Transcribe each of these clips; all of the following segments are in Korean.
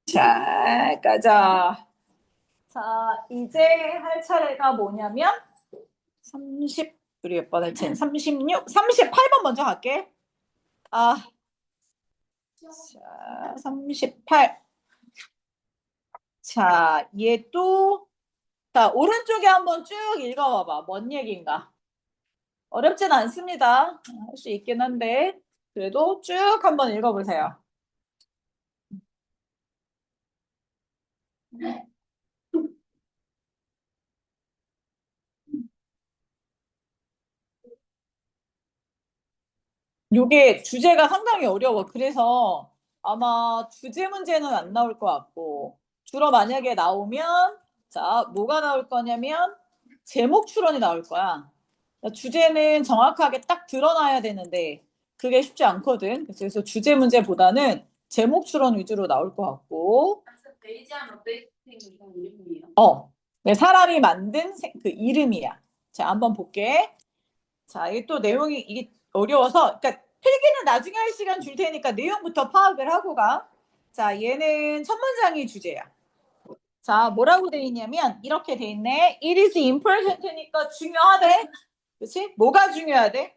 자, 가자. 자, 이제 할 차례가 뭐냐면 30, 우리 몇 번 했지? 36, 38번 먼저 갈게. 아, 자, 38. 자, 얘 또, 자, 오른쪽에 한번 쭉 읽어봐봐. 뭔 얘기인가? 어렵진 않습니다. 할 수 있긴 한데, 그래도 쭉 한번 읽어보세요. 이게 주제가 상당히 어려워. 그래서 아마 주제 문제는 안 나올 것 같고, 주로 만약에 나오면, 자, 뭐가 나올 거냐면, 제목 추론이 나올 거야. 그러니까 주제는 정확하게 딱 드러나야 되는데, 그게 쉽지 않거든. 그래서 주제 문제보다는 제목 추론 위주로 나올 것 같고, 네, 사람이 만든 그 이름이야. 자, 한번 볼게. 자, 이게 또 내용이 이게 어려워서, 그러니까 필기는 나중에 할 시간 줄 테니까 내용부터 파악을 하고 가. 자, 얘는 첫 문장이 주제야. 자, 뭐라고 돼 있냐면 이렇게 돼 있네. It is important니까 중요하대. 그렇지? 뭐가 중요하대?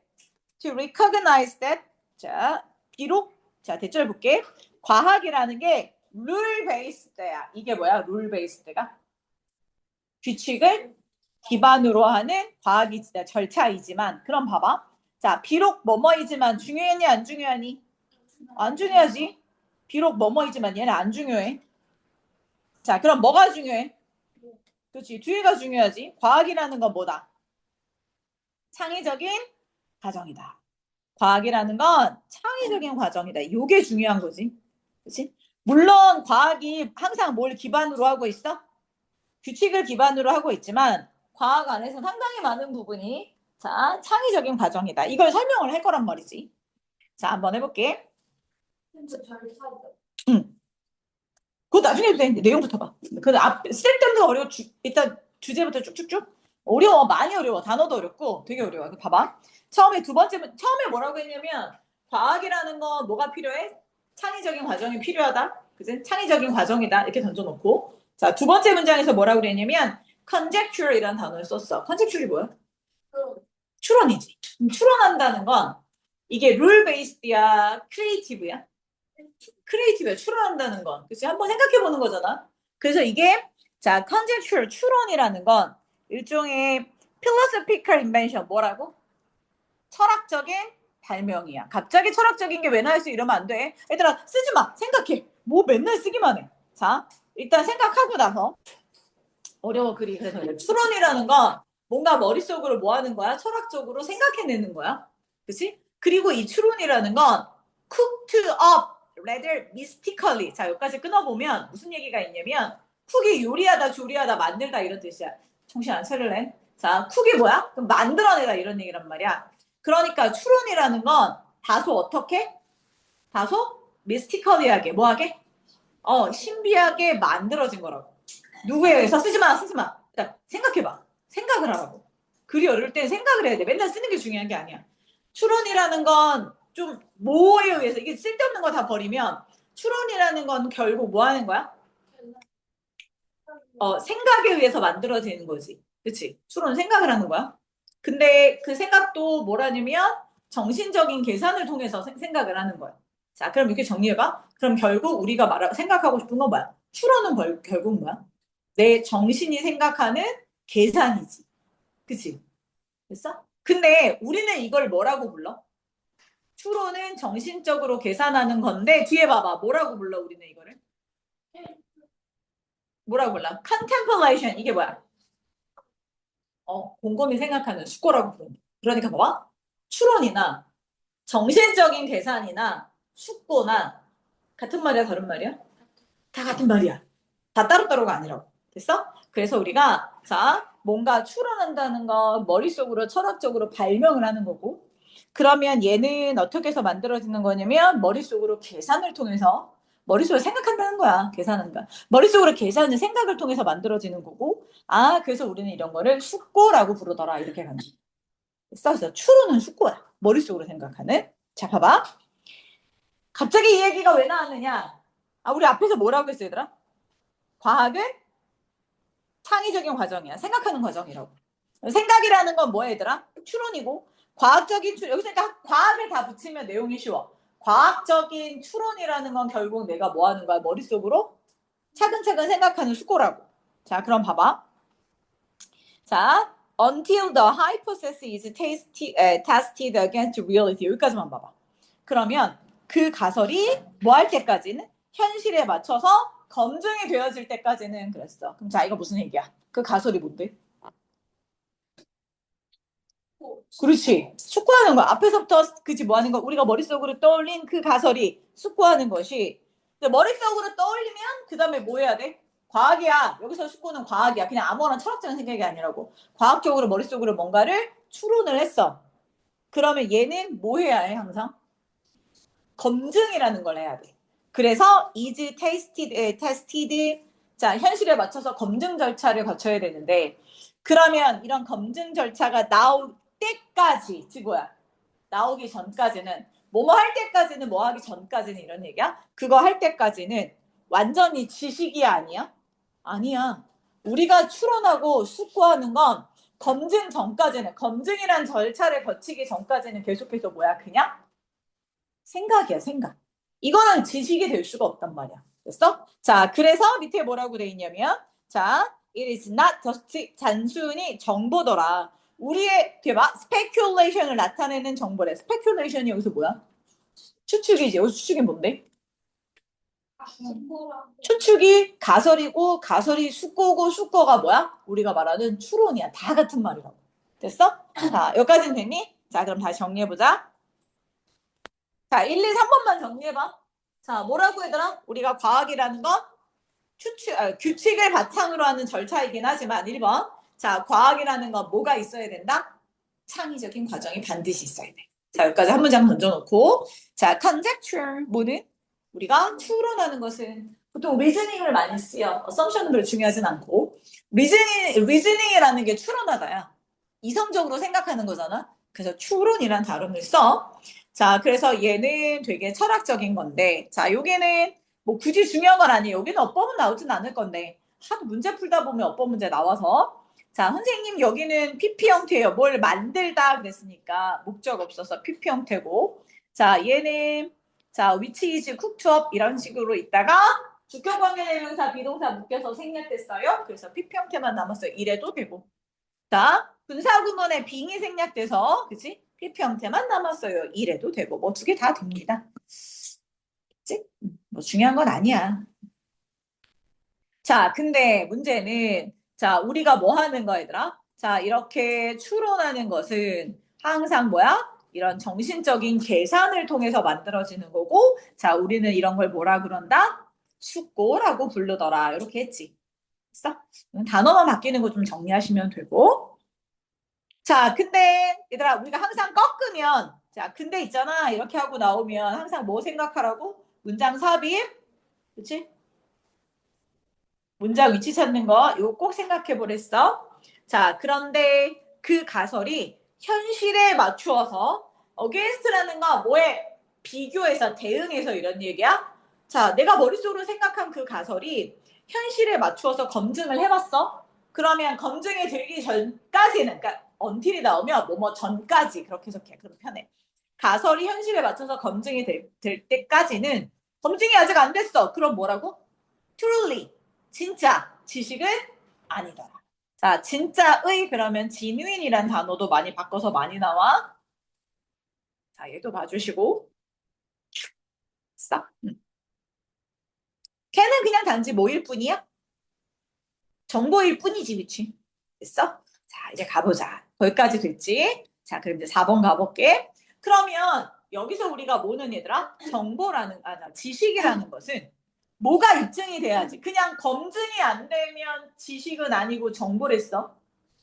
To recognize that. 자, 비록 자, 대절 볼게. 과학이라는 게 룰 베이스드야. 이게 뭐야? 룰 베이스드가 규칙을 기반으로 하는 과학이 절차이지만 그럼 봐봐. 자, 비록 뭐뭐이지만 중요하니 안 중요하니? 안 중요하지. 비록 뭐뭐이지만 얘는 안 중요해. 자, 그럼 뭐가 중요해? 그렇지. 뒤에가 중요하지. 과학이라는 건 뭐다? 창의적인 과정이다. 과학이라는 건 창의적인 과정이다. 이게 중요한 거지. 그렇지? 물론 과학이 항상 뭘 기반으로 하고 있어? 규칙을 기반으로 하고 있지만 과학 안에서 상당히 많은 부분이 자, 창의적인 과정이다. 이걸 설명을 할 거란 말이지. 자, 한번 해볼게. 응. 그거 나중에 해도 되는데 내용부터 봐. 쓸데없는 거 어려워. 일단 주제부터 쭉쭉쭉. 어려워. 많이 어려워. 단어도 어렵고 되게 어려워. 봐봐. 처음에 뭐라고 했냐면 과학이라는 건 뭐가 필요해? 창의적인 과정이 필요하다. 그지? 창의적인 과정이다. 이렇게 던져놓고. 자, 두 번째 문장에서 뭐라고 그랬냐면 conjecture이라는 단어를 썼어. conjecture이 뭐야? 추론이지. 추론한다는 건 이게 룰 베이스드야, 크리에이티브야? 크리에이티브야. 추론한다는 건. 그치? 한번 생각해 보는 거잖아. 그래서 이게 자, conjecture 추론이라는 건 일종의 philosophical invention 뭐라고? 철학적인 발명이야. 갑자기 철학적인 게 왜 나왔어? 이러면 안 돼. 얘들아, 쓰지 마. 생각해. 뭐 맨날 쓰기만 해. 자, 일단 생각하고 나서 어려워 그리. 그래서 추론이라는 건 뭔가 머릿속으로 뭐 하는 거야? 철학적으로 생각해내는 거야. 그치? 그리고 이 추론이라는 건 cooked up rather mystically. 자, 여기까지 끊어보면 무슨 얘기가 있냐면 쿡이 요리하다, 조리하다, 만들다 이런 뜻이야. 정신 안 차릴래? 자, 쿡이 뭐야? 그럼 만들어내다 이런 얘기란 말이야. 그러니까 추론이라는 건 다소 어떻게? 다소 미스티컬리하게 뭐하게? 신비하게 만들어진 거라고. 누구에 의해서 쓰지 마, 쓰지 마. 일단 생각해봐. 생각을 하라고. 글이 어려울 땐 생각을 해야 돼. 맨날 쓰는 게 중요한 게 아니야. 추론이라는 건 좀 뭐에 의해서 이게 쓸데없는 거 다 버리면 추론이라는 건 결국 뭐 하는 거야? 생각에 의해서 만들어지는 거지. 그치? 추론은 생각을 하는 거야. 근데 그 생각도 뭐라냐면 정신적인 계산을 통해서 생각을 하는 거야. 자, 그럼 이렇게 정리해봐. 그럼 결국 우리가 생각하고 싶은 건 뭐야? 추론은 결국 뭐야? 내 정신이 생각하는 계산이지. 그치? 됐어? 근데 우리는 이걸 뭐라고 불러? 추론은 정신적으로 계산하는 건데 뒤에 봐봐. 뭐라고 불러 우리는 이거를? 뭐라고 불러? contemplation 이게 뭐야? 곰곰이 생각하는 숙고라고 부른다. 그러니까 봐봐. 추론이나 정신적인 계산이나 숙고나 같은 말이야, 다른 말이야? 다 같은 말이야. 다 따로따로가 아니라고. 됐어? 그래서 우리가 자, 뭔가 추론한다는 건 머릿속으로 철학적으로 발명을 하는 거고 그러면 얘는 어떻게 해서 만들어지는 거냐면 머릿속으로 계산을 통해서 머릿속으로 생각한다는 거야. 계산한다. 머릿속으로 계산은 생각을 통해서 만들어지는 거고 그래서 우리는 이런 거를 숙고라고 부르더라. 이렇게 가는 거야. 그래서 추론은 숙고야. 머릿속으로 생각하는. 자, 봐봐. 갑자기 이 얘기가 왜 나왔느냐? 우리 앞에서 뭐라고 했어, 얘들아? 과학은 창의적인 과정이야. 생각하는 과정이라고. 생각이라는 건 뭐야, 얘들아? 추론이고. 과학적인 추론. 여기서 그러니까 과학을 다 붙이면 내용이 쉬워. 과학적인 추론이라는 건 결국 내가 뭐 하는 거야? 머릿속으로 차근차근 생각하는 수고라고. 자, 그럼 봐봐. 자, until the hypothesis is tested against reality. 여기까지만 봐봐. 그러면 그 가설이 뭐 할 때까지는? 현실에 맞춰서 검증이 되어질 때까지는 그랬어. 그럼 자, 이거 무슨 얘기야? 그 가설이 뭔데? 그렇지. 숙고하는 거. 앞에서부터 그지 뭐 하는 거. 우리가 머릿속으로 떠올린 그 가설이 숙고하는 것이. 근데 머릿속으로 떠올리면 그 다음에 뭐 해야 돼? 과학이야. 여기서 숙고는 과학이야. 그냥 아무거나 철학적인 생각이 아니라고. 과학적으로 머릿속으로 뭔가를 추론을 했어. 그러면 얘는 뭐 해야 해 항상? 검증이라는 걸 해야 돼. 그래서 is tested, 자 현실에 맞춰서 검증 절차를 거쳐야 되는데 그러면 이런 검증 절차가 나올 때까지 지구야 나오기 전까지는 뭐뭐 할 때까지는 뭐 하기 전까지는 이런 얘기야? 그거 할 때까지는 완전히 지식이 아니야? 아니야. 우리가 추론하고 숙고하는 건 검증 전까지는 검증이란 절차를 거치기 전까지는 계속해서 뭐야 그냥 생각이야 생각. 이거는 지식이 될 수가 없단 말이야. 됐어? 자 그래서 밑에 뭐라고 돼 있냐면 자 it is not just 단순히 정보더라. 우리의 대박 speculation을 나타내는 정보래. speculation이 여기서 뭐야? 추측이지. 여기 추측이 뭔데? 추측이 가설이고 가설이 숙고고 숙고가 뭐야? 우리가 말하는 추론이야. 다 같은 말이라고. 됐어? 자 여기까지는 됐니? 자 그럼 다시 정리해보자. 자 1, 2, 3번만 정리해봐. 자 뭐라고 얘들아? 우리가 과학이라는 건 규칙을 바탕으로 하는 절차이긴 하지만 1번 자 과학이라는 건 뭐가 있어야 된다? 창의적인 과정이 반드시 있어야 돼. 자 여기까지 한 문장 던져놓고 자 conjecture 뭐는? 우리가 추론하는 것은 보통 리즈닝을 많이 쓰여. assumption은 별로 중요하진 않고 리즈닝이라는 게 추론하다야. 이성적으로 생각하는 거잖아. 그래서 추론이란 단어를 써. 자 그래서 얘는 되게 철학적인 건데 자 여기는 뭐 굳이 중요한 건 아니에요. 여기는 어법은 나오진 않을 건데 하도 문제 풀다 보면 어법 문제 나와서 자 선생님 여기는 PP 형태예요. 뭘 만들다 그랬으니까 목적 없어서 PP 형태고 자 얘는 자 which is cooked up 이런 식으로 있다가 주격관계대명사 비동사 묶여서 생략됐어요. 그래서 PP 형태만 남았어요. 이래도 되고 자 분사구문에 빙이 생략돼서 그치? PP 형태만 남았어요. 이래도 되고 뭐 두 개 다 됩니다. 그치? 뭐 중요한 건 아니야. 자, 근데 문제는 자, 우리가 뭐 하는 거 얘들아? 자, 이렇게 추론하는 것은 항상 뭐야? 이런 정신적인 계산을 통해서 만들어지는 거고 자, 우리는 이런 걸 뭐라 그런다? 숙고라고 부르더라. 이렇게 했지. 됐어? 단어만 바뀌는 거 좀 정리하시면 되고 자, 근데 얘들아 우리가 항상 꺾으면 자, 근데 있잖아. 이렇게 하고 나오면 항상 뭐 생각하라고? 문장 삽입 그치? 문장 위치 찾는 거 이거 꼭 생각해 보랬어. 자, 그런데 그 가설이 현실에 맞추어서 against라는 건 뭐에 비교해서 대응해서 이런 얘기야? 자, 내가 머릿속으로 생각한 그 가설이 현실에 맞추어서 검증을 해봤어. 그러면 검증이 되기 전까지는 그러니까 until이 나오면 뭐뭐 전까지 그렇게 해석해. 그럼 편해. 가설이 현실에 맞춰서 검증이 될 때까지는 검증이 아직 안 됐어. 그럼 뭐라고? truly 진짜 지식은 아니더라. 자, 진짜의 그러면 genuine이란 단어도 많이 바꿔서 많이 나와. 자, 얘도 봐주시고. 싹. 걔는 그냥 단지 뭐일 뿐이야? 정보일 뿐이지, 그치? 됐어? 자, 이제 가보자. 거기까지 됐지? 자, 그럼 이제 4번 가볼게. 그러면 여기서 우리가 뭐는 얘들아? 정보라는, 지식이라는 것은 뭐가 입증이 돼야지. 그냥 검증이 안 되면 지식은 아니고 정보랬어.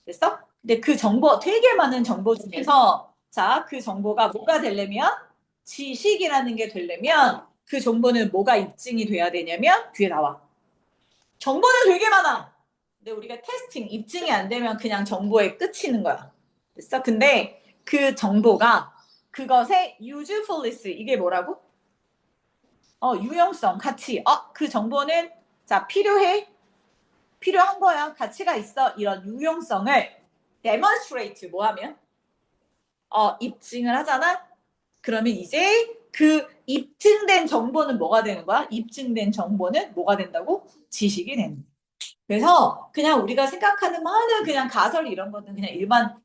됐어? 근데 그 정보, 되게 많은 정보 중에서 자, 그 정보가 뭐가 되려면 지식이라는 게 되려면 그 정보는 뭐가 입증이 돼야 되냐면 뒤에 나와. 정보는 되게 많아. 근데 우리가 테스팅, 입증이 안 되면 그냥 정보에 끝이는 거야. 됐어? 근데 그 정보가 그것의 usefulness, 이게 뭐라고? 유용성, 가치. 그 정보는 자, 필요한 거야. 가치가 있어. 이런 유용성을 demonstrate 뭐 하면? 입증을 하잖아. 그러면 이제 그 입증된 정보는 뭐가 되는 거야? 입증된 정보는 뭐가 된다고? 지식이 되는 거야. 그래서 그냥 우리가 생각하는 많은 그냥 가설 이런 거는 그냥 일반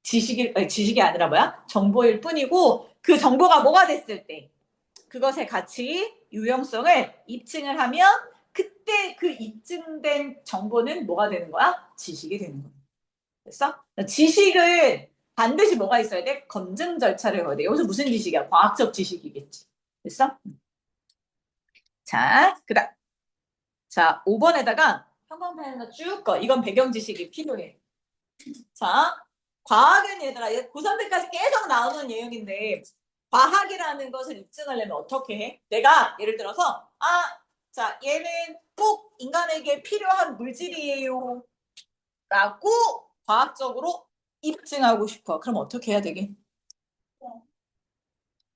지식이 아니라 뭐야? 정보일 뿐이고 그 정보가 뭐가 됐을 때 그것의 가치, 유용성을 입증을 하면 그때 그 입증된 정보는 뭐가 되는 거야? 지식이 되는 거야. 됐어? 지식은 반드시 뭐가 있어야 돼? 검증 절차를 거야 돼. 여기서 무슨 지식이야? 과학적 지식이겠지. 됐어? 자, 그다음. 자, 5번에다가 형광펜 하나 쭉 꺼. 이건 배경 지식이 필요해. 자, 과학은 얘들아, 고3 때까지 계속 나오는 내용인데 과학이라는 것을 입증하려면 어떻게 해? 내가 예를 들어서 자, 얘는 꼭 인간에게 필요한 물질이에요 라고 과학적으로 입증하고 싶어. 그럼 어떻게 해야 되게?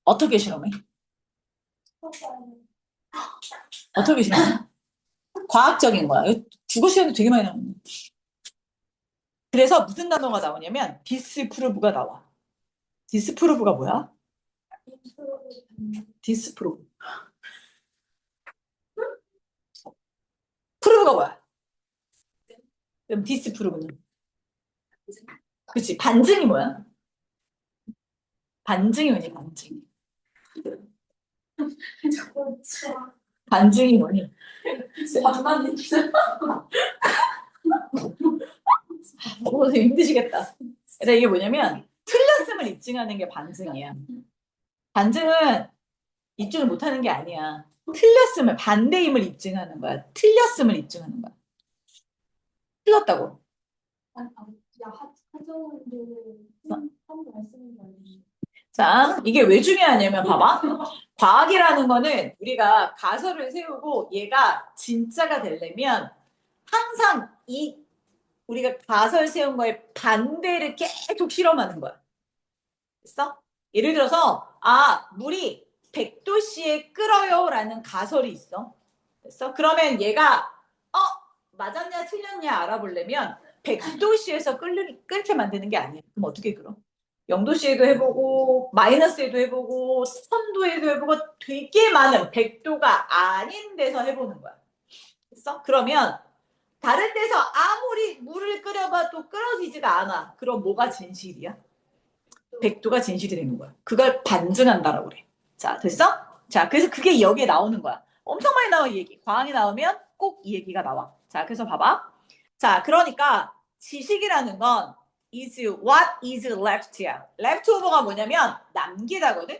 어떻게 실험해? 어떻게 실험해? 과학적인 거야. 국어 시간에 되게 많이 나오네. 그래서 무슨 단어가 나오냐면 디스프루브가 나와. 디스프루브가 뭐야? 디스프루브. 프루브가 뭐야? 그럼 디스프루브는? 그치. 반증이 뭐야? 반증이 뭐니? 반증. 반증이 뭐니? 반만 되게 힘드시겠다. 그래서 이게 뭐냐면 틀렸음을 입증하는 게 반증이야. 반증은 입증을 못하는 게 아니야. 틀렸음을 반대임을 입증하는 거야. 틀렸음을 입증하는 거야. 틀렸다고. 자, 이게 왜 중요하냐면 봐봐. 과학이라는 거는 우리가 가설을 세우고 얘가 진짜가 되려면 항상 우리가 가설 세운 거에 반대를 계속 실험하는 거야. 됐어? 예를 들어서 물이 100도씨에 끓어요라는 가설이 있어. 됐어? 그러면 얘가 맞았냐 틀렸냐 알아보려면 100도씨에서 끓게 만드는 게 아니야. 그럼 어떻게 끓어? 0도씨에도 해보고 마이너스에도 해보고 1000도에도 해보고 되게 많은 100도가 아닌 데서 해보는 거야. 됐어? 그러면 다른 데서 아무리 물을 끓여봐도 끓어지지가 않아. 그럼 뭐가 진실이야? 100도가 진실이 되는 거야. 그걸 반증한다라고 그래. 자, 됐어? 자, 그래서 그게 여기에 나오는 거야. 엄청 많이 나와, 이 얘기. 과학이 나오면 꼭 이 얘기가 나와. 자, 그래서 봐봐. 자, 그러니까 지식이라는 건 is what is left야. leftover가 뭐냐면 남기다거든?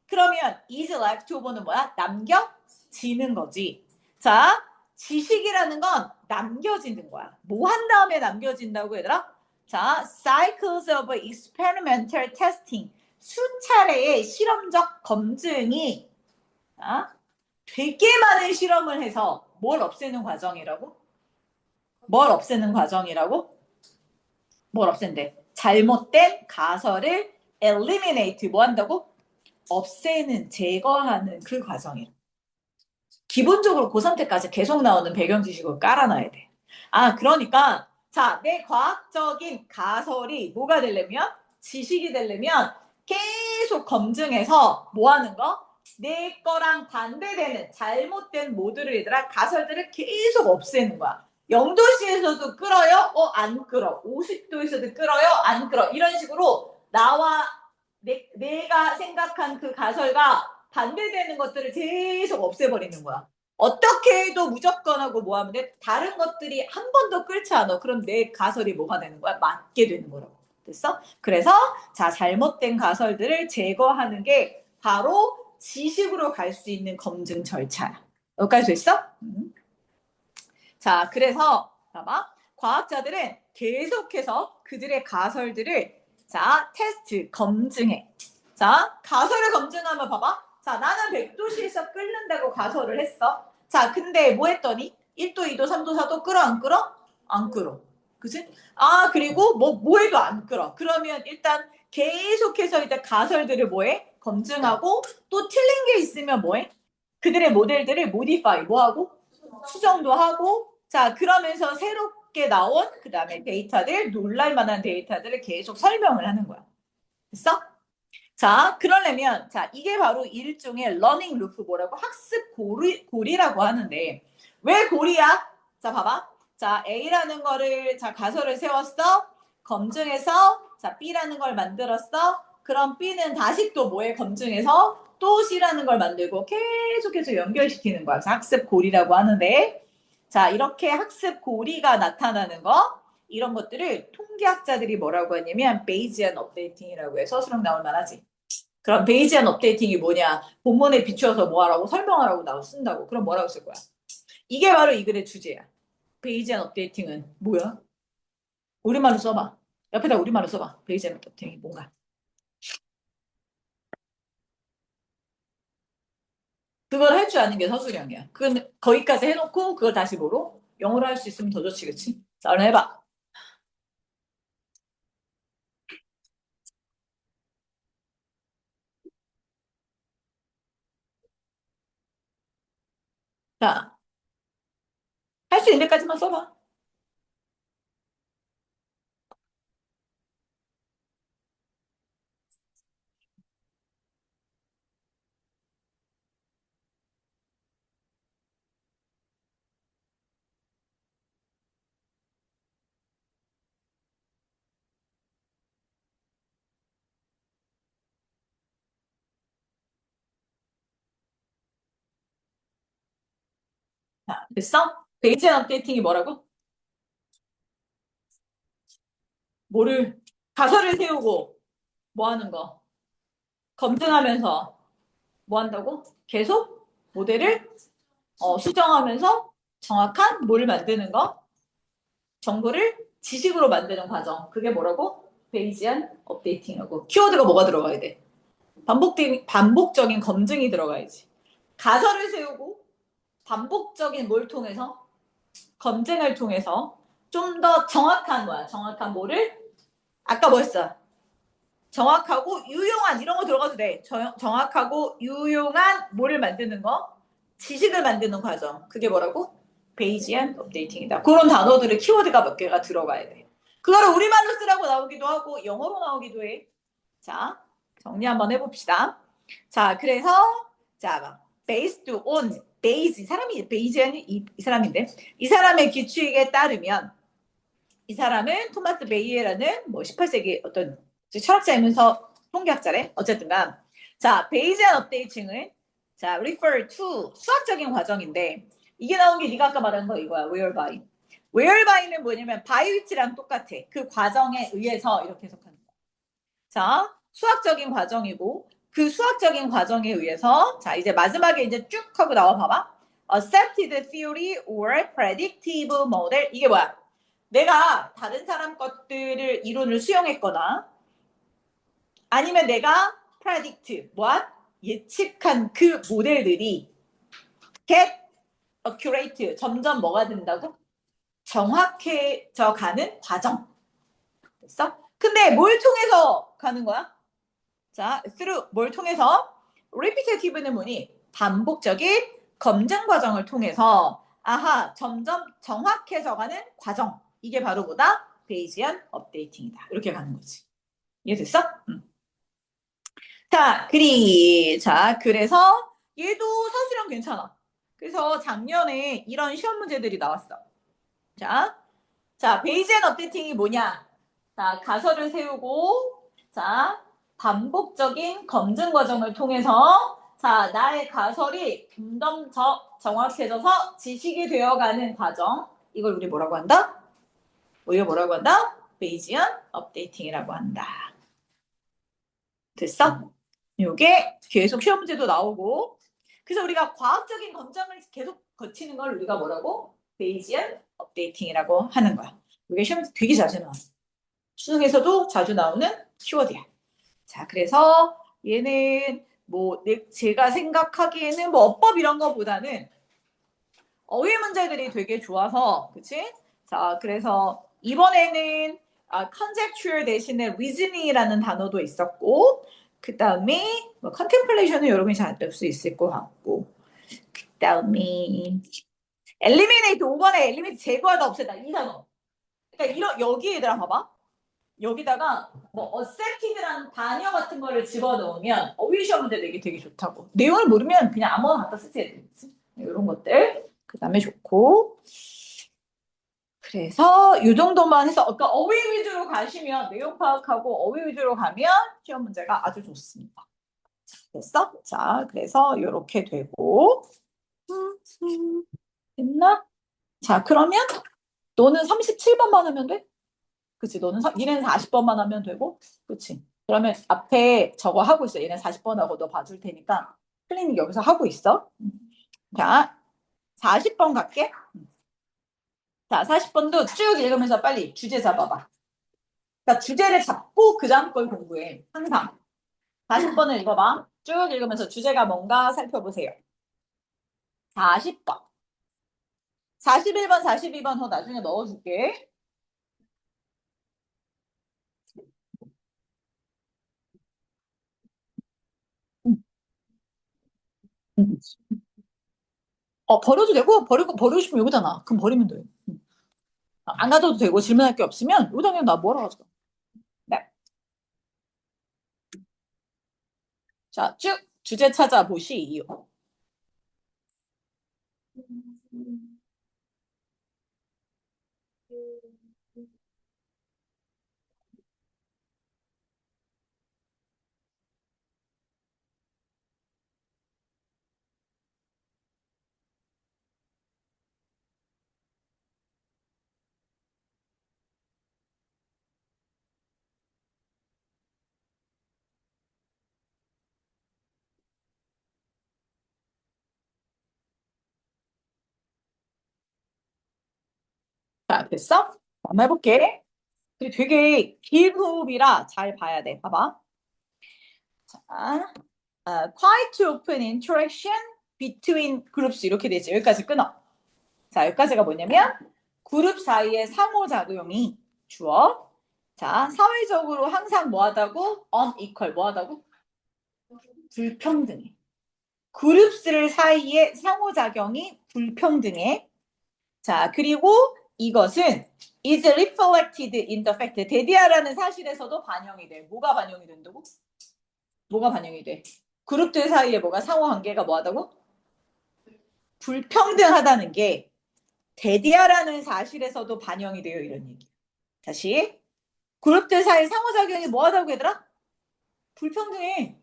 그러면 is leftover는 뭐야? 남겨지는 거지. 자, 지식이라는 건 남겨지는 거야. 뭐 한 다음에 남겨진다고 얘들아? 자, cycles of experimental testing. 수차례의 실험적 검증이 되게 많은 실험을 해서 뭘 없애는 과정이라고? 뭘 없애는 과정이라고? 뭘 없앤대? 잘못된 가설을 eliminate 뭐 한다고? 없애는, 제거하는 그 과정이라. 기본적으로 고3 때까지 계속 나오는 배경 지식을 깔아놔야 돼. 그러니까 자, 내 과학적인 가설이 뭐가 되려면? 지식이 되려면 계속 검증해서 뭐 하는 거? 내 거랑 반대되는 잘못된 모드를 얘들아 가설들을 계속 없애는 거야. 0도씨에서도 끓어요? 안 끓어. 50도에서도 끓어요? 안 끓어. 이런 식으로 나와 내가 생각한 그 가설과 반대되는 것들을 계속 없애버리는 거야. 어떻게 해도 무조건 하고 뭐 하면 돼? 다른 것들이 한 번도 끓지 않아. 그럼 내 가설이 뭐가 되는 거야? 맞게 되는 거라고. 됐어? 그래서 자, 잘못된 가설들을 제거하는 게 바로 지식으로 갈 수 있는 검증 절차야. 여기까지 됐어? 자, 그래서 봐봐. 과학자들은 계속해서 그들의 가설들을 자, 테스트, 검증해. 자, 가설을 검증하면 봐봐. 자, 나는 100도씨에서 끓는다고 가설을 했어. 자, 근데 뭐 했더니 1도, 2도, 3도, 4도 끓어, 안 끓어? 안 끓어. 그치? 그리고 뭐 해도 안 끓어. 그러면 일단 계속해서 이제 가설들을 뭐해? 검증하고 또 틀린 게 있으면 뭐해? 그들의 모델들을 modify 뭐하고 수정도 하고 자 그러면서 새롭게 나온 그 다음에 데이터들 놀랄만한 데이터들을 계속 설명을 하는 거야. 됐어? 자 그러려면 자 이게 바로 일종의 러닝 루프 뭐라고 학습 고리라고 하는데 왜 고리야? 자 봐봐. 자 A라는 거를 자 가설을 세웠어. 검증해서 자 B라는 걸 만들었어. 그럼 B는 다시 또 뭐에 검증해서 또 C라는 걸 만들고 계속해서 연결시키는 거야. 학습 고리라고 하는데 자 이렇게 학습 고리가 나타나는 거 이런 것들을 통계학자들이 뭐라고 하냐면 베이지안 업데이팅이라고 해서 수능 나올 만하지. 그럼 베이지안 업데이팅이 뭐냐? 본문에 비추어서 뭐하라고 설명하라고 나오 쓴다고. 그럼 뭐라고 쓸 거야? 이게 바로 이 글의 주제야. 베이지안 업데이팅은 뭐야? 우리말로 써봐. 옆에다 우리말로 써봐. 베이지안 업데이팅이 뭔가. 그걸 할 줄 아는 게 서술형이야. 그건 거기까지 해놓고 그걸 다시 뭐로? 영어로 할 수 있으면 더 좋지, 그치? 자, 얼른 해봐. 자, 할 수 있는 데까지만 써봐. 자, 됐어? 베이지안 업데이팅이 뭐라고? 뭐를 가설을 세우고 뭐 하는 거? 검증하면서 뭐 한다고? 계속 모델을 수정하면서 정확한 뭘 만드는 거? 정보를 지식으로 만드는 과정. 그게 뭐라고? 베이지안 업데이팅하고. 키워드가 뭐가 들어가야 돼? 반복적인 검증이 들어가야지. 가설을 세우고 반복적인 뭘 통해서? 검증을 통해서 좀 더 정확한 거야. 정확한 뭐를? 아까 뭐 했어? 정확하고 유용한 이런 거 들어가도 돼. 정확하고 유용한 뭐를 만드는 거? 지식을 만드는 과정. 그게 뭐라고? 베이지안 업데이팅이다. 그런 단어들의 키워드가 몇 개가 들어가야 돼. 그거를 우리말로 쓰라고 나오기도 하고 영어로 나오기도 해. 자, 정리 한번 해봅시다. 자, 그래서 자, based on base 이 사람이 베이지안이 이 사람인데 이 사람의 규칙에 따르면 이 사람은 토마스 베이에라는 뭐 18세기 어떤 철학자이면서 통계학자래. 어쨌든간 자 베이지안 업데이팅은 자 refer to 수학적인 과정인데 이게 나온 게 네가 아까 말한 거 이거야. whereby. whereby는 뭐냐면 by which랑 똑같아. 그 과정에 의해서 이렇게 해석하는 거야. 자 수학적인 과정이고 그 수학적인 과정에 의해서 자 이제 마지막에 이제 쭉 하고 나와 봐봐. accepted theory or predictive model 이게 뭐야? 내가 다른 사람 것들을 이론을 수용했거나 아니면 내가 predict 뭐한 예측한 그 모델들이 get accurate 점점 뭐가 된다고 정확해져 가는 과정 됐어? 근데 뭘 통해서 가는 거야? 자, through 뭘 통해서 repetitive는 뭐니? 반복적인 검증 과정을 통해서 아하 점점 정확해져 가는 과정 이게 바로 뭐다? 베이지안 업데이팅이다. 이렇게 가는 거지. 이해됐어? 자, 그래서 얘도 서술형 괜찮아. 그래서 작년에 이런 시험 문제들이 나왔어. 자, 베이지안 업데이팅이 뭐냐? 자, 가설을 세우고, 자, 반복적인 검증 과정을 통해서, 자, 나의 가설이 점점 더 정확해져서 지식이 되어가는 과정. 이걸 우리 뭐라고 한다? 우리가 뭐라고 한다? 베이지안 업데이팅이라고 한다. 됐어? 요게 계속 시험 문제도 나오고 그래서 우리가 과학적인 검증을 계속 거치는 걸 우리가 뭐라고? 베이지안 업데이팅이라고 하는 거야. 이게 시험 문제 되게 자주 나와. 수능에서도 자주 나오는 키워드야. 자, 그래서 얘는 뭐 제가 생각하기에는 뭐 어법 이런 거보다는 어휘 문제들이 되게 좋아서 그치? 자, 그래서 이번에는 conjecture 대신에 reasoning이라는 단어도 있었고 그 다음에 뭐 contemplation은 여러분이 잘 알 수 있을 것 같고 Tell me. Eliminate 5번에 eliminate 제거하다 없애다 이 단어. 그러니까 이런 여기 얘들아 봐봐. 여기다가 뭐 accepted라는 단어 같은 거를 집어넣으면 어휘 시험 문제 내기 되게 좋다고. 내용을 모르면 그냥 아무거나 갖다 쓰지 되겠지. 이런 것들. 그다음에 좋고. 그래서 이 정도만 해서 그러니까 어휘 위주로 가시면 내용 파악하고 어휘 위주로 가면 시험 문제가 아주 좋습니다. 됐어? 자, 그래서 이렇게 되고 됐나? 자, 그러면 너는 37번만 하면 돼? 그치? 얘는 40번만 하면 되고, 그치? 그러면 앞에 저거 하고 있어. 얘는 40번 하고 너 봐줄 테니까 클리닉 여기서 하고 있어. 자, 40번 갈게. 자, 40번도 쭉 읽으면서 빨리 주제 잡아봐. 그러니까 주제를 잡고 그 다음 걸 공부해. 항상. 40번을 읽어봐. 쭉 읽으면서 주제가 뭔가 살펴보세요. 40번. 41번, 42번 더 나중에 넣어줄게. 버려도 되고, 버리고 싶으면 여기다 그럼 버리면 돼. 안 가져도 되고, 질문할 게 없으면, 여기다 그냥 나 뭐라 하자. 네. 자, 쭉 주제 찾아보시오. 자, 됐어? 한번 해볼게. 그리고 되게 긴 호흡이라 잘 봐야 돼. 봐봐. 자, quite open interaction between groups 이렇게 되지. 여기까지 끊어. 자, 여기까지가 뭐냐면 그룹 사이의 상호작용이 주어. 자, 사회적으로 항상 뭐하다고? unequal 뭐하다고? 불평등해. 그룹들 사이의 상호작용이 불평등해. 자, 그리고 이것은 is reflected in the fact. 데디아라는 사실에서도 반영이 돼. 뭐가 반영이 된다고? 뭐가 반영이 돼? 그룹들 사이에 뭐가 상호관계가 뭐하다고? 불평등하다는 게 데디아라는 사실에서도 반영이 돼요. 이런 얘기. 다시. 그룹들 사이 상호작용이 뭐하다고 얘들아? 불평등해.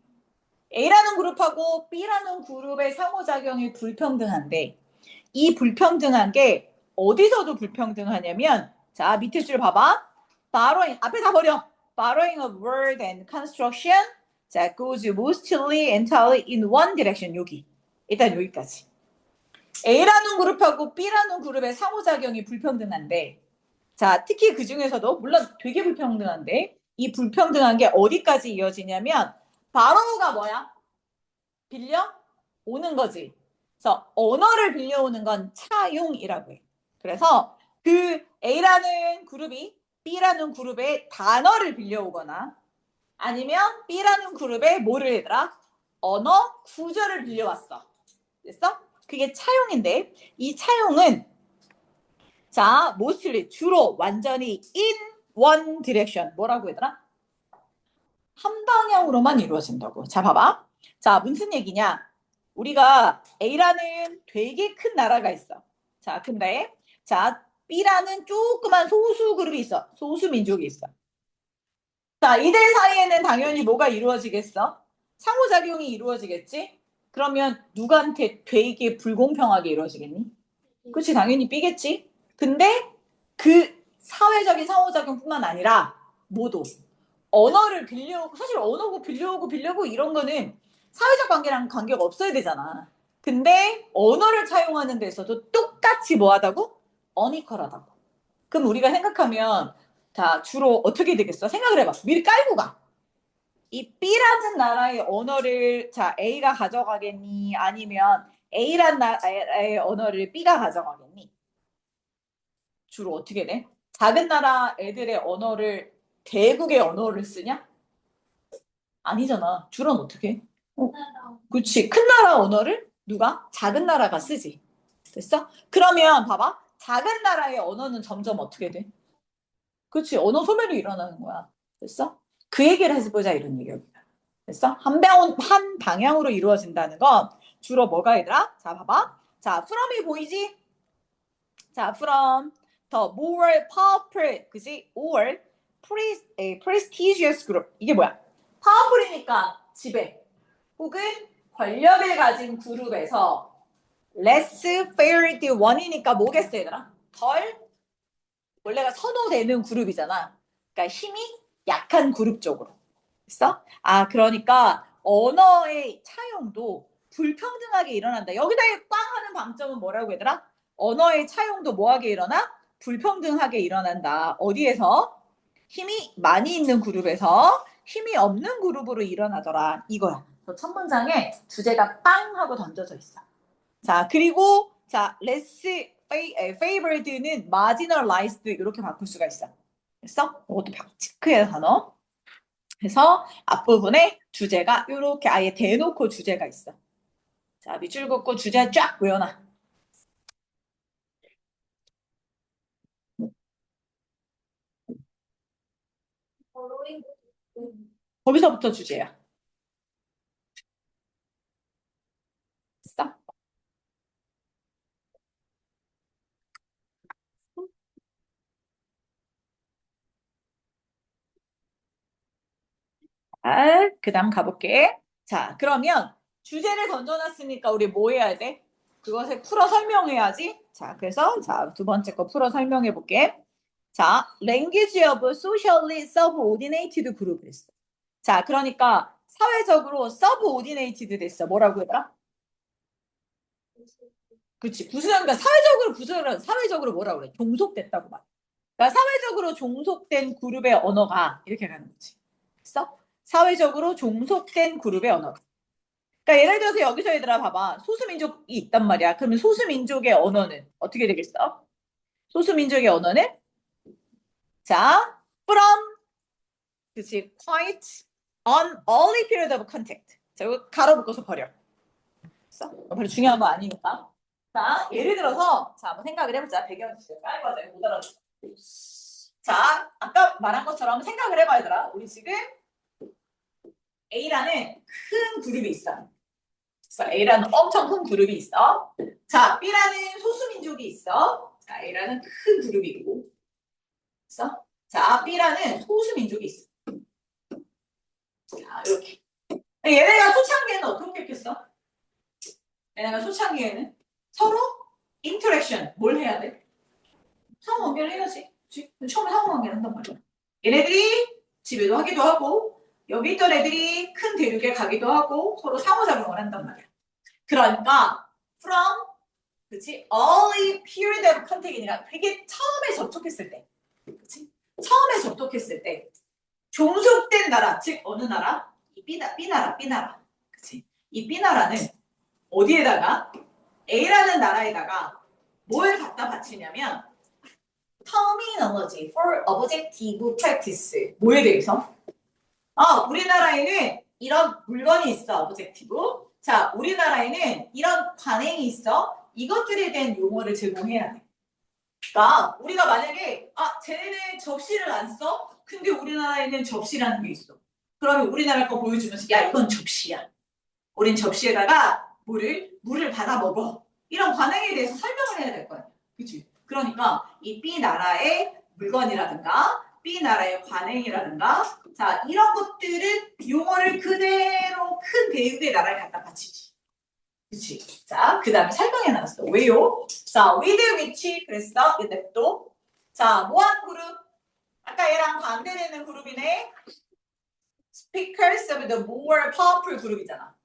A라는 그룹하고 B라는 그룹의 상호작용이 불평등한데 이 불평등한 게 어디서도 불평등하냐면 자 밑에 줄 봐봐. borrowing 앞에 다 버려. borrowing of word and construction 자 goes mostly entirely in one direction 여기. 일단 여기까지. A라는 그룹하고 B라는 그룹의 상호작용이 불평등한데 자 특히 그 중에서도 물론 되게 불평등한데 이 불평등한 게 어디까지 이어지냐면 borrow가 뭐야? 빌려 오는 거지. 그래서 언어를 빌려오는 건 차용이라고 해. 그래서 그 A라는 그룹이 B라는 그룹의 단어를 빌려오거나 아니면 B라는 그룹에 뭐를 얘들아? 언어 구조를 빌려왔어. 됐어? 그게 차용인데 이 차용은 자, mostly 주로 완전히 in one direction 뭐라고 얘들아? 한 방향으로만 이루어진다고. 자, 봐봐. 자, 무슨 얘기냐? 우리가 A라는 되게 큰 나라가 있어. 자, 근데 자, B라는 조그만 소수 그룹이 있어. 소수 민족이 있어. 자, 이들 사이에는 당연히 뭐가 이루어지겠어? 상호작용이 이루어지겠지? 그러면 누구한테 되게 불공평하게 이루어지겠니? 그치, 당연히 B겠지? 근데 그 사회적인 상호작용뿐만 아니라 모두 언어를 빌려오고 사실 언어고 빌려오고 이런 거는 사회적 관계랑 관계가 없어야 되잖아. 근데 언어를 차용하는 데서도 똑같이 뭐하다고? 어니컬하다고. 그럼 우리가 생각하면 자 주로 어떻게 되겠어? 생각을 해봐. 미리 깔고 가. 이 B라는 나라의 언어를 자 A가 가져가겠니? 아니면 A란 나라의 언어를 B가 가져가겠니? 주로 어떻게 돼? 작은 나라 애들의 언어를 대국의 언어를 쓰냐? 아니잖아. 주로는 어떻게 해? 그치. 큰 나라 언어를 누가? 작은 나라가 쓰지. 됐어? 그러면 봐봐. 작은 나라의 언어는 점점 어떻게 돼? 그렇지. 언어 소멸이 일어나는 거야. 됐어? 그 얘기를 해보자 이런 얘기야. 됐어? 한 방향으로 이루어진다는 건 주로 뭐가 얘들아? 자, 봐봐. 자, from이 보이지? 자, from the more powerful, 그지? or prestigious group. 이게 뭐야? powerful이니까 지배 혹은 권력을 가진 그룹에서 less favored one이니까 뭐겠어, 얘들아? 덜 원래가 선호되는 그룹이잖아. 그러니까 힘이 약한 그룹 쪽으로. 됐어? 아, 그러니까 언어의 차용도 불평등하게 일어난다. 여기다 꽝 하는 방점은 뭐라고 얘들아? 언어의 차용도 뭐하게 일어나? 불평등하게 일어난다. 어디에서? 힘이 많이 있는 그룹에서 힘이 없는 그룹으로 일어나더라. 이거야. 첫 문장에 주제가 빵 하고 던져져 있어. 자, 그리고 자, less favored는 marginalized 이렇게 바꿀 수가 있어. 됐어? 이것도 체크해야 단어. 그래서 앞부분에 주제가 이렇게 아예 대놓고 주제가 있어. 자, 밑줄 긋고 주제 쫙 외워놔. 거기서부터 주제야. 됐어? 아, 그 다음 가볼게. 자, 그러면 주제를 던져놨으니까 우리 뭐 해야 돼? 그것을 풀어 설명해야지. 자, 그래서 자, 두 번째 거 풀어 설명해 볼게. 자, language of socially subordinated group 됐어. 자, 그러니까 사회적으로 subordinated 됐어. 뭐라고 해라? 그렇지. 그러니까 사회적으로 뭐라고 그래? 종속됐다고 말. 그러니까 사회적으로 종속된 그룹의 언어가 이렇게 가는 거지. 됐어? 사회적으로 종속된 그룹의 언어. 그러니까 예를 들어서 여기서 얘들아 봐봐. 소수민족이 있단 말이야. 그러면 소수민족의 언어는 어떻게 되겠어? 소수민족의 언어는 자, from 그치 quite on early period of contact. 자, 이거 가로 묶어서 버려. 됐어? 별로 중요한 거 아니니까. 자, 예를 들어서 자, 한번 생각을 해보자. 배경 진짜 깔고 하자. 못 알아듣. 자, 아까 말한 것처럼 생각을 해봐 얘들아. 우리 지금 A라는 큰 그룹이 있어. 그래서 A라는 엄청 큰 그룹이 있어. 자, B라는 소수민족이 있어. 자, A라는 큰 그룹이 있고. 있어? 자, B라는 소수민족이 있어. 자, 이렇게. 얘네가 초창기에는 어떻게 했겠어? 얘네가 초창기에는 서로 인터랙션 뭘 해야 돼? 상호관계를 해야지. 그치? 처음에 상호관계를 한단 말이야. 얘네들이 집에도 하기도 하고 여기 있던 애들이 큰 대륙에 가기도 하고 서로 상호작용을 한단 말이야. 그러니까 from 그치? early period of contact이니까 되게 처음에 접촉했을 때 그치? 처음에 접촉했을 때 종속된 나라 즉 어느 나라? 이 B나라 그치? 이 B나라는 어디에다가 A라는 나라에다가 뭘 갖다 바치냐면 terminology for objective practice 뭐에 대해서? 우리나라에는 이런 물건이 있어 objective. 자, 우리나라에는 이런 관행이 있어. 이것들에 대한 용어를 제공해야 돼. 그러니까 우리가 만약에 쟤네는 접시를 안 써? 근데 우리나라에는 접시라는 게 있어. 그러면 우리나라 거 보여주면서 야 이건 접시야. 우린 접시에다가 물을 받아 먹어. 이런 관행에 대해서 설명을 해야 될 거야. 그치? 그러니까 이 B 나라의 물건이라든가 B 나라의 관행이라든가 자 이런 것들은 용어를 그대로 큰 대륙의 나라에 갖다 바치지. 그치? 자, 그 다음에 설명해 놨어. 왜요? 자, with which 그랬어. 근데 또 자, 뭐한 그룹? 아까 얘랑 반대되는 그룹이네. Speakers of the more powerful 그룹이잖아.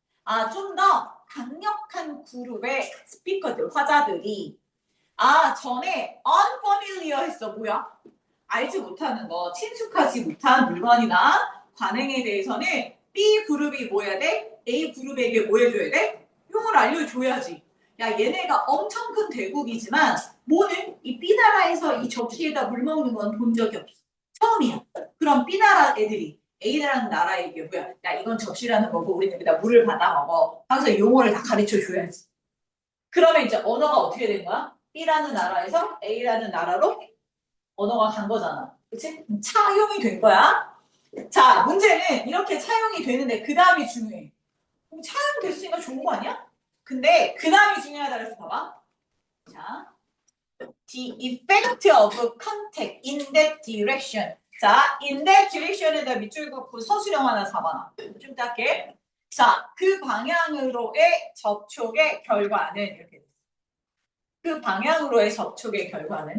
좀 더 강력한 그룹의 스피커들, 화자들이 전에 unfamiliar 했어. 뭐야? 알지 못하는 거, 친숙하지 못한 물건이나 관행에 대해서는 B 그룹이 뭐 해야 돼? A 그룹에게 뭐 해줘야 돼? 용어를 알려줘야지. 야, 얘네가 엄청 큰 대국이지만 뭐는 이 B 나라에서 이 접시에다 물 먹는 건 본 적이 없어. 처음이야. 그럼 B 나라 애들이 A라는 나라에게 뭐야? 야, 이건 접시라는 거고 우리는 여기다 물을 받아 먹어. 하면서 용어를 다 가르쳐 줘야지. 그러면 이제 언어가 어떻게 된 거야? B라는 나라에서 A라는 나라로 언어가 간 거잖아. 그치? 차용이 된 거야. 자, 문제는 이렇게 차용이 되는데 그 다음이 중요해. 그럼 차용 됐으니까 좋은 거 아니야? 근데 그 다음이 중요하다 그래서 봐봐. 자, the effect of contact in that direction. 자, in that direction에다 밑줄 긋고 서술형 하나 잡아놔. 좀 짧게. 자, 그 방향으로의 접촉의 결과는 이렇게 돼. 그 방향으로의 접촉의 결과는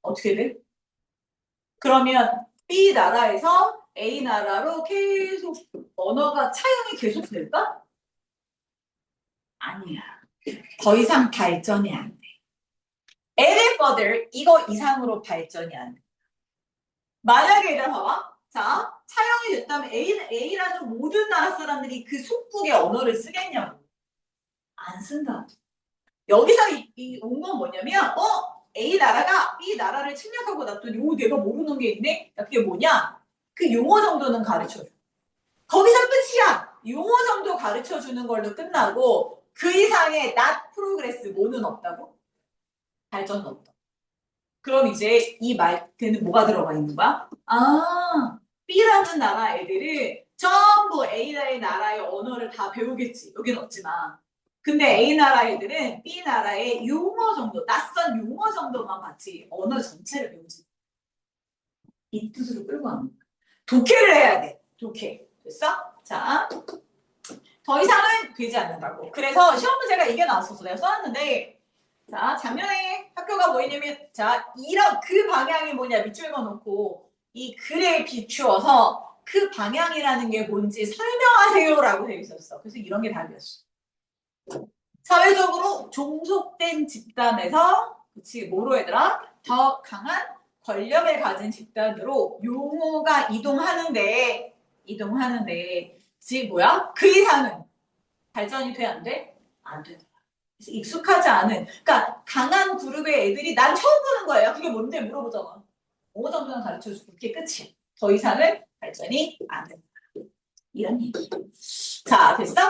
어떻게 돼? 그러면 B 나라에서 A 나라로 계속 언어가 차용이 계속 될까? 아니야. 더 이상 발전이 안 돼. any further 이거 이상으로 발전이 안 돼. 만약에 얘들아 봐봐. 자, 차용이 됐다면 A라는 모든 나라 사람들이 그 속국의 언어를 쓰겠냐고. 안 쓴다. 여기서 온 건 뭐냐면 A 나라가 B 나라를 침략하고 났더니 내가 모르는 게 있네? 야, 그게 뭐냐? 그 용어 정도는 가르쳐줘. 거기서 끝이야. 용어 정도 가르쳐주는 걸로 끝나고 그 이상의 not progress 뭐는 없다고? 발전은 없다. 그럼 이제 이 말에는 뭐가 들어가 있는 거야? 아, B라는 나라 애들은 전부 A라의 나라의 언어를 다 배우겠지. 여긴 없지만. 근데 A 나라 애들은 B 나라의 용어 정도, 낯선 용어 정도만 같이 언어 전체를 배우지. 이 뜻으로 끌고 가는 거야. 독해를 해야 돼. 독해. 됐어? 자, 더 이상은 되지 않는다고. 그래서 시험 문제가 이게 나왔었어. 내가 써놨는데 자, 작년에 학교가 뭐였냐면 자, 이런 그 방향이 뭐냐 밑줄 그어놓고 이 글에 비추어서 그 방향이라는 게 뭔지 설명하세요라고 되어 있었어. 그래서 이런 게 답이었어. 사회적으로 종속된 집단에서 그치 뭐로 얘들아? 더 강한 권력을 가진 집단으로 용어가 이동하는데 그치 뭐야? 그 이상은 발전이 돼 안 돼? 안 돼. 그래서 익숙하지 않은 그러니까 강한 그룹의 애들이 난 처음 보는 거예요. 그게 뭔데 물어보잖아. 어느 정도는 가르쳐주고 그게 끝이야. 더 이상은 발전이 안 된다. 이런 얘기. 자, 됐어?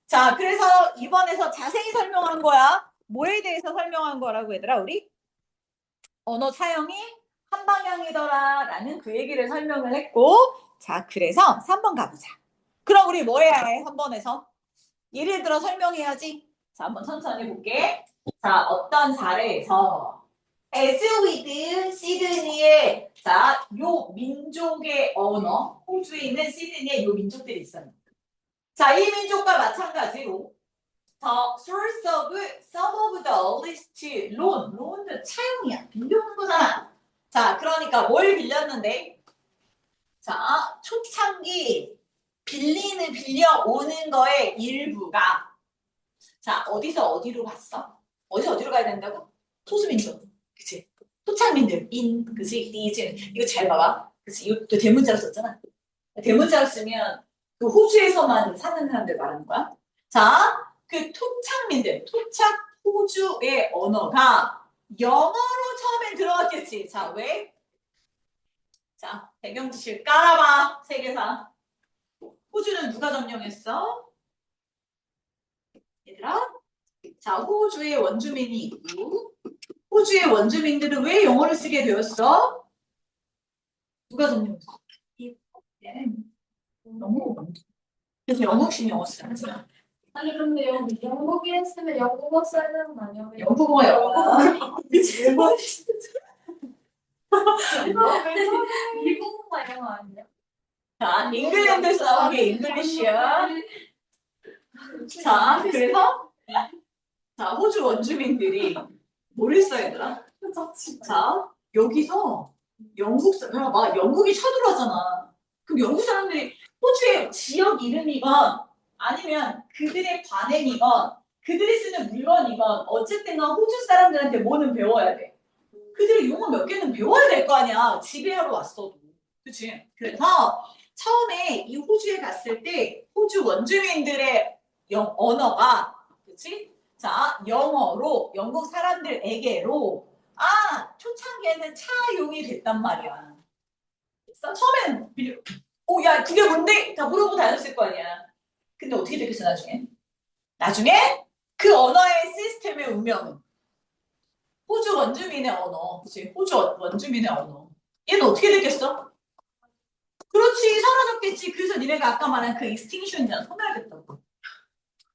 자, 그래서 이번에서 자세히 설명한 거야. 뭐에 대해서 설명한 거라고 얘들아, 우리? 언어 차용이 한 방향이더라 라는 그 얘기를 설명을 했고 자, 그래서 3번 가보자. 그럼 우리 뭐 해야 해? 3번에서? 예를 들어 설명해야지. 자, 한번 천천히 볼게. 자, 어떤 사례에서 as with 시드니의 자, 요 민족의 언어, 호주에 있는 시드니의 요 민족들이 있어요. 자, 이 민족과 마찬가지로 the source of some of the list loan도 차용이야. 빌려오는 거잖아. 자, 그러니까 뭘 빌렸는데? 자, 초창기 빌려오는 거의 일부가 자, 어디서 어디로 갔어? 어디서 어디로 가야 된다고? 소수민족. 그치? 토착민들. 그치? 리즌. 이거 잘 봐봐. 그치? 이거 또 대문자로 썼잖아. 대문자로 쓰면 그 호주에서만 사는 사람들 말하는 거야. 자, 그 토착민들, 토착 호주의 언어가 영어로 처음엔 들어갔겠지. 자, 왜? 자, 배경 지시를 깔아봐. 세계사. 호주는 누가 점령했어? 얘들아? 자, 호주의 원주민이 있고 호주의 원주민들은 왜 영어를 쓰게 되었어? 누가 점령했어? 영국. 그래서 영국식 영어 쓰잖아. 아니 근데 영국에 했으면 영국어 써야 되는 거 아니야? 왜 영국어 영어야. 일본 일본어가 영어 아니야? 자, 잉글랜드에서 나온 게 잉글리시야. 자, 그래서 자, 호주 원주민들이 뭐를 써야 되나? 자, 여기서 봐, 영국이 쳐들어왔잖아. 그럼 영국 사람들이 호주의 지역 이름이건 아니면 그들의 관행이건 그들이 쓰는 물건이건 어쨌든 호주 사람들한테 뭐는 배워야 돼. 그들이 용어 몇 개는 배워야 될 거 아니야. 지배하러 왔어도. 그치? 그래서 처음에 이 호주에 갔을 때 호주 원주민들의 언어가 그치? 자, 영어로 영국 사람들에게로 초창기에는 차용이 됐단 말이야. 그래서 처음엔 야, 그게 뭔데? 다 물어보고 다녔을 거 아니야. 근데 어떻게 됐겠어, 나중에? 나중에 그 언어의 시스템의 운명은 호주 원주민의 언어, 그치? 호주 원주민의 언어. 얘는 어떻게 됐겠어? 그렇지, 사라졌겠지. 그래서 니네가 아까 말한 그 익스팅션이잖아. 소멸됐다고.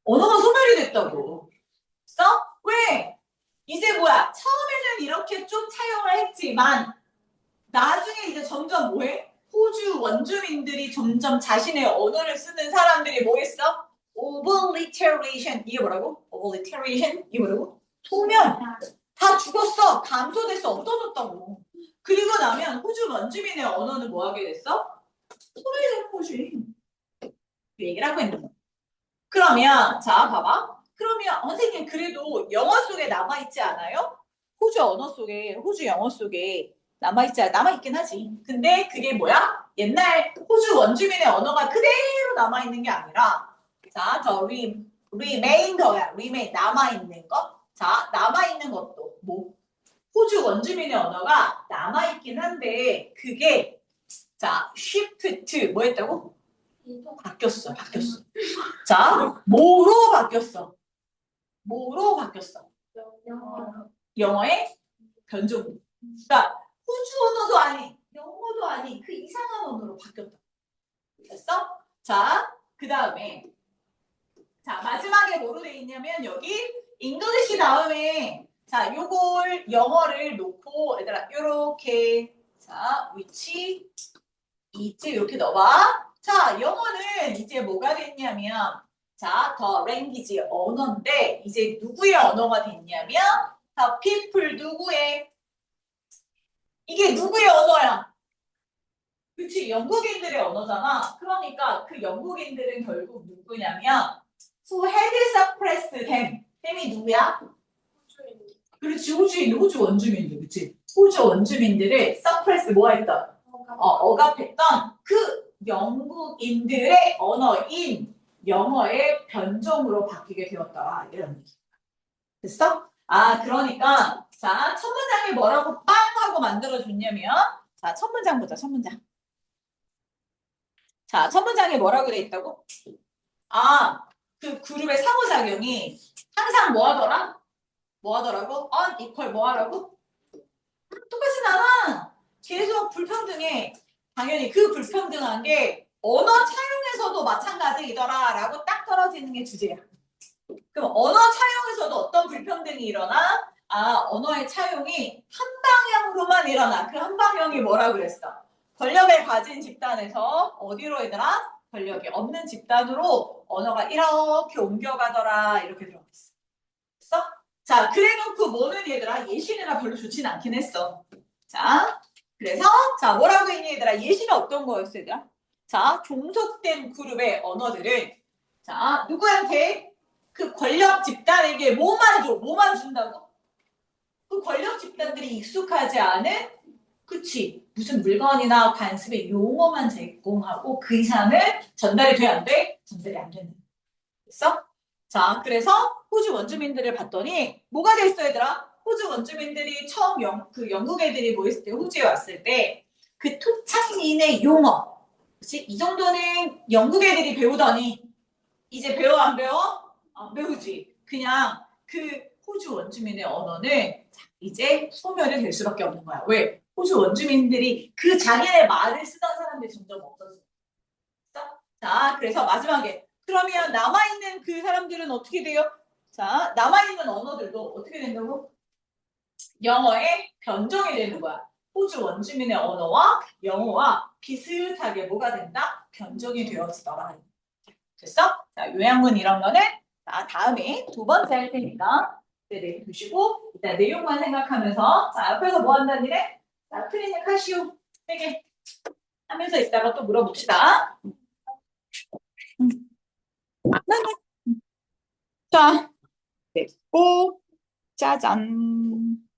언어가 소멸이 됐다고. 써? 왜? 이제 뭐야? 처음에는 이렇게 좀 차용을 했지만 나중에 이제 점점 뭐해? 호주 원주민들이 점점 자신의 언어를 쓰는 사람들이 뭐 했어? obliteration. 이게 뭐라고? obliteration? 이게 뭐라고? 소멸. 다 죽었어. 감소됐어. 없어졌다고. 그리고 나면 호주 원주민의 언어는 뭐 하게 됐어? 소멸되는 거지. 그 얘기를 하고 있는 거야. 그러면 자 봐봐. 그러면 선생님 그래도 영어 속에 남아있지 않아요? 호주 언어 속에 호주 영어 속에 남아있긴 하지. 근데 그게 뭐야? 옛날 호주 원주민의 언어가 그대로 남아있는 게 아니라 자, 더 remainder야. remain 남아있는 거. 자, 남아있는 것도 뭐 호주 원주민의 언어가 남아있긴 한데 그게 자, shift to 뭐 했다고? 바뀌었어. 자, 뭐로 바뀌었어? 뭐로 바뀌었어? 영어의 변종. 그러니까 호주 언어도 아닌, 영어도 아닌 그 이상한 언어로 바뀌었다. 됐어? 자, 그 다음에 자 마지막에 뭐로 돼 있냐면 여기 잉글리시 다음에 자 요걸 영어를 놓고 얘들아 요렇게 자 위치 이제 이렇게 넣어봐. 자 영어는 이제 뭐가 됐냐면 자, 더 랭귀지 언어인데 이제 누구의 언어가 됐냐면 더 people 누구의 이게 누구의 언어야? 그치 영국인들의 언어잖아. 그러니까 그 영국인들은 결국 누구냐면 who had suppressed them. 템이 누구야? 그렇지 호주 원주민들 그치? 호주 원주민들을 suppress 뭐 했던? 억압했던 그 영국인들의 언어인 영어의 변종으로 바뀌게 되었다. 이런 얘기. 됐어? 아, 그러니까, 자, 첫 문장이 뭐라고 빵 하고 만들어줬냐면, 자, 첫 문장 보자, 첫 문장. 자, 첫 문장에 뭐라고 돼 있다고? 아, 그 그룹의 상호작용이 항상 뭐 하더라? 뭐 하더라고? on equal 뭐 하라고? 똑같진 않아. 계속 불평등해. 당연히 그 불평등한 게 언어 차용에서도 마찬가지이더라라고 딱 떨어지는 게 주제야. 그럼 언어 차용에서도 어떤 불평등이 일어나? 아, 언어의 차용이 한 방향으로만 일어나. 그 한 방향이 뭐라 그랬어? 권력을 가진 집단에서 어디로 얘들아? 권력이 없는 집단으로 언어가 이렇게 옮겨가더라. 이렇게 들어갔어. 됐어? 자, 그래놓고 뭐는 얘들아? 예시내가 별로 좋진 않긴 했어. 자, 그래서 자 뭐라고 했니 얘들아? 예시는 어떤 거였어 얘들아? 자, 종속된 그룹의 언어들은 자, 누구한테? 그 권력 집단에게 뭐만 줘? 뭐만 준다고? 그 권력 집단들이 익숙하지 않은 그치 무슨 물건이나 관습의 용어만 제공하고 그 이상은 전달이 돼 안 돼? 전달이 안 되는 됐어? 자 그래서 호주 원주민들을 봤더니 뭐가 됐어 얘들아? 호주 원주민들이 처음 그 영국 애들이 모였을 때 호주에 왔을 때 그 토착민의 용어 그치? 이 정도는 영국 애들이 배우더니 이제 배워 안 배워? 안 배우지. 그냥 그 호주 원주민의 언어는 이제 소멸이 될 수밖에 없는 거야. 왜? 호주 원주민들이 그 자기네 말을 쓰던 사람들이 점점 없어져. 자, 그래서 마지막에 그러면 남아있는 그 사람들은 어떻게 돼요? 자, 남아있는 언어들도 어떻게 된다고? 영어의 변종이 되는 거야. 호주 원주민의 언어와 영어와 비슷하게 뭐가 된다? 변종이 되어지더라. 됐어? 자, 요양문 이런 거는 자, 다음에 두 번째 할 테니까 네, 두시고 일단 내용만 생각하면서 자, 옆에서 뭐 한다는 일에? 자, 트리닝 카시오 3개 하면서 이따가 또 물어봅시다. 자, 됐고 짜잔.